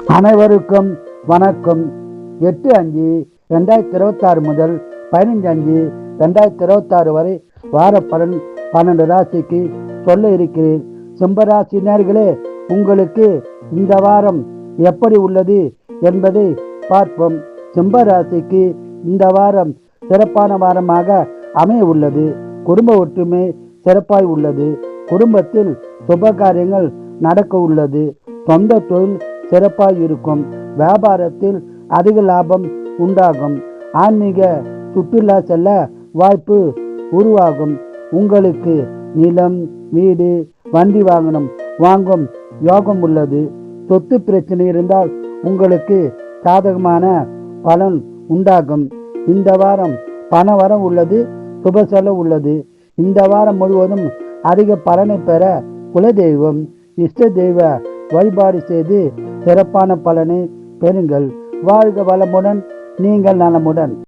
அனைவருக்கும் வணக்கம். 8/5/2026 முதல் 15/5/2026 வரை வார பலன் 12 ராசிக்கு சொல்ல இருக்கிறேன். சிம்மராசினியர்களே, உங்களுக்கு இந்த வாரம் எப்படி உள்ளது என்பதை பார்ப்போம். சிம்மராசிக்கு இந்த வாரம் சிறப்பான வாரமாக அமைய உள்ளது. குடும்ப ஒற்றுமை சிறப்பாய் உள்ளது. குடும்பத்தில் சுபகாரியங்கள் நடக்க உள்ளது. சொந்த தொழில் சிறப்பாய் இருக்கும். வியாபாரத்தில் அதிக லாபம் உண்டாகும். ஆன்மீக சுற்றுலா செல்ல வாய்ப்பு உருவாகும். உங்களுக்கு நிலம், வீடு, வண்டி வாங்கும் யோகம் உள்ளது. சொத்து பிரச்சனை இருந்தால் உங்களுக்கு சாதகமான பலன் உண்டாகும். இந்த வாரம் பண வரம் உள்ளது. சுப செலவு உள்ளது. இந்த வாரம் முழுவதும் அதிக பலனை பெற குலதெய்வம், இஷ்ட தெய்வ வழிபாடு செய்து சிறப்பான பலனை பெறுங்கள். வாழ்க வளமுடன், நீங்கள் நலமுடன்.